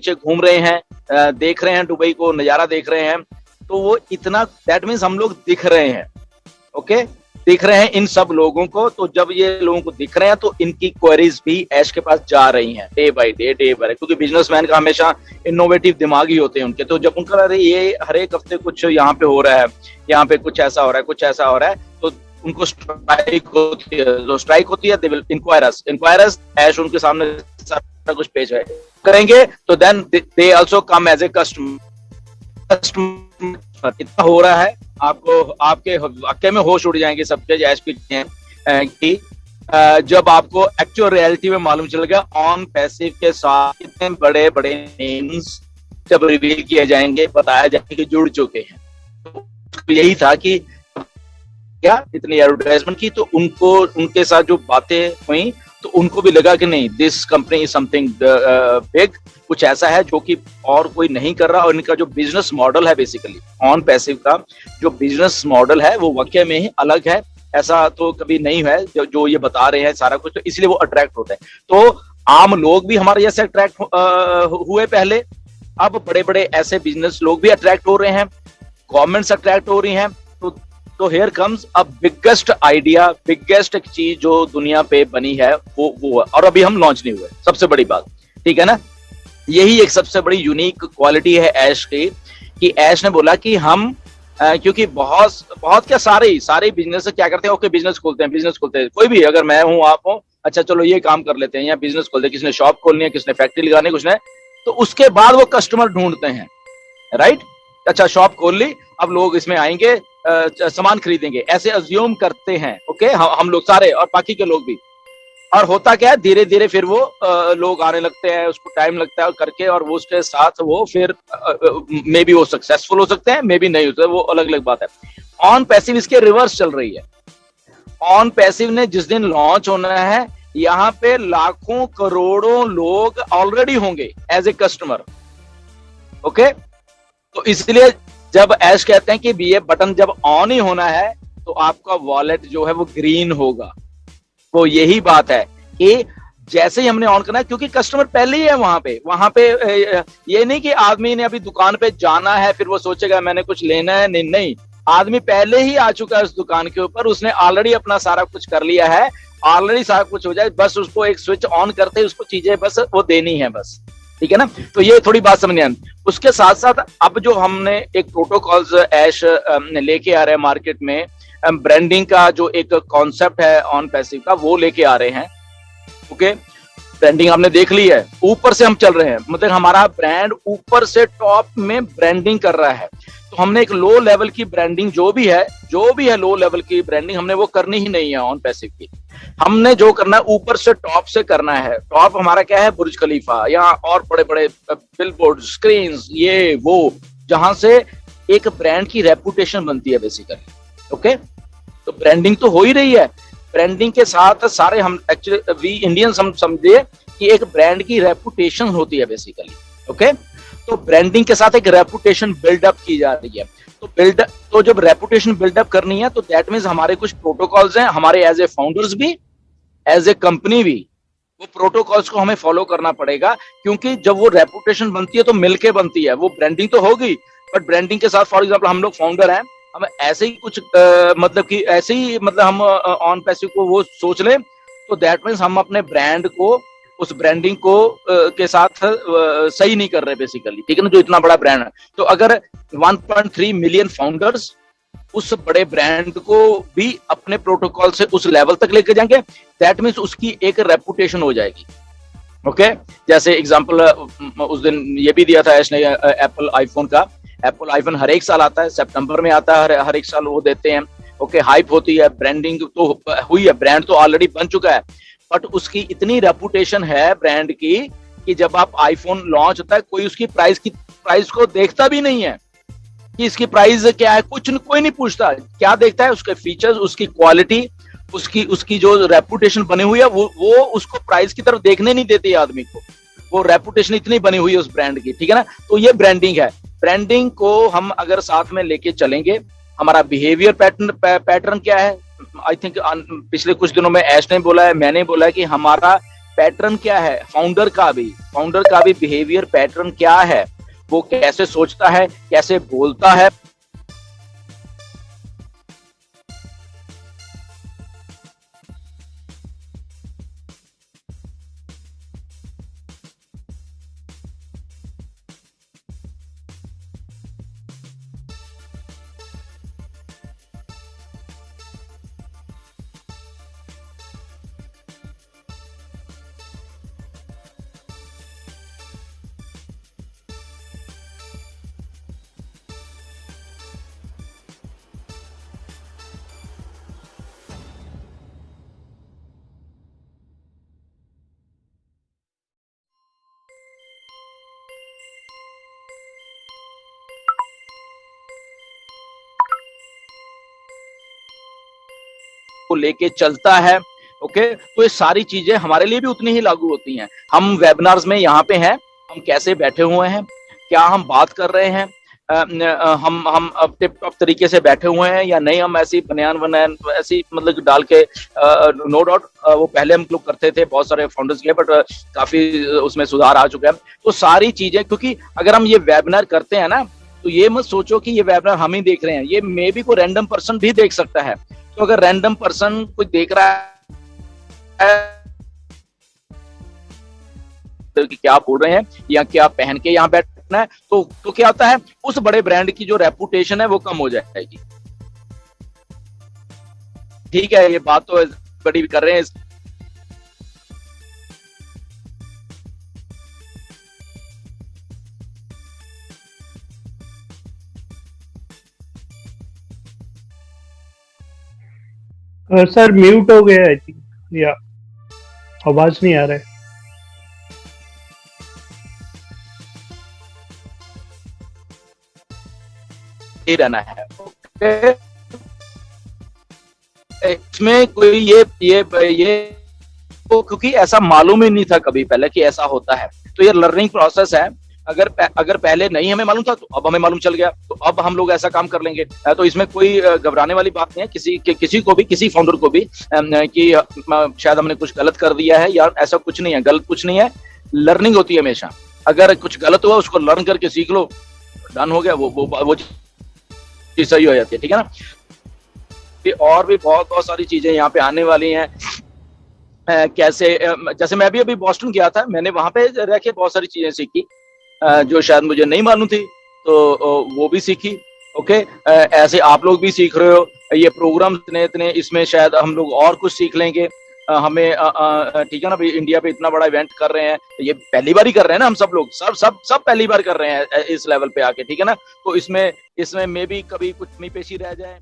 नीचे घूम रहे हैं, देख रहे हैं दुबई को, नजारा देख रहे हैं, तो वो इतना, दैट मीन्स हम लोग दिख रहे हैं, ओके, दिख रहे हैं इन सब लोगों को। तो जब ये लोगों को दिख रहे हैं तो इनकी क्वेरीज भी ऐश के पास जा रही हैं डे बाय डे, क्योंकि बिजनेसमैन का हमेशा इनोवेटिव दिमाग ही होते हैं उनके। तो जब उनका अरे ये हर एक हफ्ते कुछ यहाँ पे हो रहा है, यहाँ पे कुछ ऐसा हो रहा है, कुछ ऐसा हो रहा है, तो उनको स्ट्राइक होती है। जो स्ट्राइक होती है, दे विल इंक्वायरस ऐश उनके सामने सारा कुछ पेश है करेंगे, तो then they also come as a customer. इतना हो रहा है, आपको आपके वाकई में होश उड़ जाएंगे सबके ऐश की जब आपको एक्चुअल रियलिटी में मालूम चलेगा ऑन पैसिव के साथ कितने बड़े बड़े नेम्स जब रिवील किए जाएंगे, बताया जाएगा कि जुड़ चुके हैं। तो यही था कि क्या इतनी एडवर्टाइजमेंट की, तो उनको उनके साथ जो बातें हुई तो उनको भी लगा कि नहीं, this company is something big, कुछ ऐसा है जो कि और कोई नहीं कर रहा। और इनका जो बिजनेस मॉडल है, बेसिकली ऑन पैसिव का जो बिजनेस मॉडल है वो वाकई में ही अलग है, ऐसा तो कभी नहीं है जो ये बता रहे हैं सारा कुछ, तो इसलिए वो अट्रैक्ट होते हैं। तो आम लोग भी हमारे जैसे अट्रैक्ट हुए पहले, अब बड़े बड़े ऐसे बिजनेस लोग भी अट्रैक्ट हो रहे हैं, गवर्नमेंट्स अट्रैक्ट हो रही हैं। तो here comes a biggest idea, biggest एक चीज जो दुनिया पे बनी है वो और अभी हम लॉन्च नहीं हुए, सबसे बड़ी बात, ठीक है ना। यही एक सबसे बड़ी यूनिक क्वालिटी है ऐश की, कि ऐश ने बोला कि हम क्योंकि बहुत क्या सारे बिजनेस क्या करते हैं, ओके बिजनेस खोलते हैं, कोई भी, अगर मैं हूं आप हो, अच्छा चलो ये काम कर लेते हैं, या बिजनेस खोलते हैं, किसने शॉप खोलनी है, किसने फैक्ट्री लगानी है, कुछ ने, तो उसके बाद वो कस्टमर ढूंढते हैं, राइट। अच्छा शॉप खोल ली, अब लोग इसमें आएंगे, सामान खरीदेंगे, ऐसे अज्यूम करते हैं, ओके, हम लोग सारे और बाकी के लोग भी। और होता क्या है, धीरे धीरे फिर वो लोग आने लगते हैं, उसको टाइम लगता है और करके, और वो उसके साथ वो फिर मे बी वो सक्सेसफुल हो सकते हैं, मे बी नहीं होते, वो अलग अलग बात है। ऑन पैसिव इसके रिवर्स चल रही है। ऑन पैसिव ने जिस दिन लॉन्च होना है, यहाँ पे लाखों करोड़ों लोग ऑलरेडी होंगे एज ए कस्टमर, ओके। तो इसलिए जब ऐश कहते हैं कि ये बटन जब ऑन ही होना है तो आपका वॉलेट जो है वो ग्रीन होगा, वो यही बात है कि जैसे ही हमने ऑन करना है, क्योंकि कस्टमर पहले ही है वहां पे ये नहीं कि आदमी ने अभी दुकान पे जाना है फिर वो सोचेगा मैंने कुछ लेना है, नहीं, आदमी पहले ही आ चुका है उस दुकान के ऊपर, उसने ऑलरेडी अपना सारा कुछ कर लिया है, ऑलरेडी सारा कुछ हो जाए, बस उसको एक स्विच ऑन करते ही उसको चीजें बस वो देनी है, बस, ठीक है ना। तो ये थोड़ी बात समझने आए। उसके साथ साथ अब जो हमने एक प्रोटोकॉल्स ऐश लेके आ रहे हैं मार्केट में, ब्रांडिंग का जो एक कॉन्सेप्ट है ऑन पैसिव का, वो लेके आ रहे हैं, ओके। ब्रांडिंग हमने देख ली है, ऊपर से हम चल रहे हैं, मतलब हमारा ब्रांड ऊपर से टॉप में ब्रांडिंग कर रहा है। तो हमने एक लो लेवल की ब्रांडिंग जो भी है लो लेवल की ब्रांडिंग हमने वो करनी ही नहीं है ऑन पैसिव की। हमने जो करना है ऊपर से टॉप से करना है। टॉप हमारा क्या है, बुर्ज खलीफा या और बड़े बड़े बिलबोर्ड, स्क्रीन्स, ये वो, जहां से एक ब्रांड की रेपुटेशन बनती है बेसिकली, ओके। तो ब्रांडिंग तो हो ही रही है, ब्रांडिंग के साथ सारे हम एक्चुअली वी इंडियंस हम समझे कि एक ब्रांड की रेपुटेशन होती है बेसिकली, ओके। तो ब्रांडिंग के साथ एक रेपुटेशन बिल्डअप की जा रही है। तो जब रेपुटेशन बिल्डअप करनी है तो दैट मींस हमारे कुछ प्रोटोकॉल्स हैं, हमारे एज ए फाउंडर्स भी, एज ए कंपनी भी, वो प्रोटोकॉल्स को हमें फॉलो करना पड़ेगा, क्योंकि जब वो रेपुटेशन बनती है तो मिलके बनती है। वो ब्रांडिंग तो होगी, बट ब्रांडिंग के साथ फॉर एग्जाम्पल हम लोग फाउंडर हैं, हम ऐसे ही कुछ हम ऑन पैसिव को वो सोच लें, तो दैट मीन्स हम अपने ब्रांड को, उस ब्रांडिंग को के साथ सही नहीं कर रहे बेसिकली, ठीक है ना, जो इतना बड़ा ब्रांड है। तो अगर 1.3 मिलियन फाउंडर्स उस बड़े ब्रांड को भी अपने प्रोटोकॉल से उस लेवल तक लेके जाएंगे, दैट मीन्स उसकी एक रेपुटेशन हो जाएगी, ओके। जैसे एग्जांपल उस दिन ये भी दिया था इसने एप्पल आईफोन का। एप्पल आईफोन हर एक साल आता है, सितंबर में आता है, हर एक साल वो देते हैं, ओके। हाइप होती है, ब्रांडिंग तो हुई है, ब्रांड तो ऑलरेडी बन चुका है, बट उसकी इतनी रेपुटेशन है ब्रांड की कि जब आप आईफोन लॉन्च होता है, कोई उसकी प्राइस को देखता भी नहीं है कि इसकी प्राइस क्या है, कोई नहीं पूछता। क्या देखता है, उसके फीचर्स, उसकी क्वालिटी, उसकी जो रेपुटेशन बनी हुई है, वो उसको प्राइस की तरफ देखने नहीं देती आदमी को। वो रेपुटेशन इतनी बनी हुई है उस ब्रांड की, ठीक है ना। तो ये ब्रांडिंग है। ब्रांडिंग को हम अगर साथ में लेके चलेंगे, हमारा बिहेवियर पैटर्न क्या है, आई थिंक पिछले कुछ दिनों में ऐश ने बोला है, मैंने बोला है कि हमारा पैटर्न क्या है, फाउंडर का भी बिहेवियर पैटर्न क्या है, वो कैसे सोचता है, कैसे बोलता है। को लेके चलता है। ओके, तो ये सारी चीजें हमारे लिए भी उतनी ही लागू होती हैं। हम वेबिनार्स में यहाँ पे हैं, हम कैसे बैठे हुए हैं, क्या हम बात कर रहे हैं, हम अब टिप टॉप तरीके से बैठे हुए हैं या नहीं, हम ऐसी बनियान बनान ऐसी मतलब डाल के, नो डाउट वो पहले हम लोग करते थे बहुत सारे फाउंडर्स के, बट काफी उसमें सुधार आ चुका है। तो सारी चीजें, क्योंकि अगर हम ये वेबिनार करते हैं ना, तो ये मत सोचो कि ये वेबिनार हम ही देख रहे हैं, ये मे भी कोई रैंडम पर्सन भी देख सकता है। तो अगर रैंडम पर्सन कोई देख रहा है कि क्या बोल रहे हैं या क्या पहन के यहाँ बैठना है, तो क्या होता है, उस बड़े ब्रांड की जो रेपुटेशन है वो कम हो जाएगी। ठीक है, ये बात तो बड़ी कर रहे हैं। सर म्यूट हो गया आई थिंक, या आवाज नहीं आ रहा है। ही रहना है। ओके, इसमें कोई ये क्योंकि ऐसा मालूम ही नहीं था कभी पहले कि ऐसा होता है, तो ये लर्निंग प्रोसेस है। अगर पहले नहीं हमें मालूम था तो अब हमें मालूम चल गया, तो अब हम लोग ऐसा काम कर लेंगे। तो इसमें कोई घबराने वाली बात नहीं है किसी को भी, किसी फाउंडर को भी कि शायद हमने कुछ गलत कर दिया है, या ऐसा कुछ नहीं है, गलत कुछ नहीं है। लर्निंग होती है हमेशा। अगर कुछ गलत हुआ उसको लर्न करके सीख लो, डन हो गया, वो चीज सही हो जाती है। ठीक है ना। और भी बहुत सारी चीजें यहाँ पे आने वाली हैं। कैसे, जैसे मैं भी अभी बॉस्टन गया था, मैंने वहां पे रह के बहुत सारी चीजें सीखी जो शायद मुझे नहीं मालूम थी, तो वो भी सीखी। ओके, ऐसे आप लोग भी सीख रहे हो। ये प्रोग्राम इतने इसमें शायद हम लोग और कुछ सीख लेंगे। हमें ठीक है ना भाई, इंडिया पे इतना बड़ा इवेंट कर रहे हैं, ये पहली बार ही कर रहे हैं ना, हम सब लोग सब पहली बार कर रहे हैं इस लेवल पे आके। ठीक है ना, तो इसमें मे भी कभी कुछ नहीं पेशी रह जाए।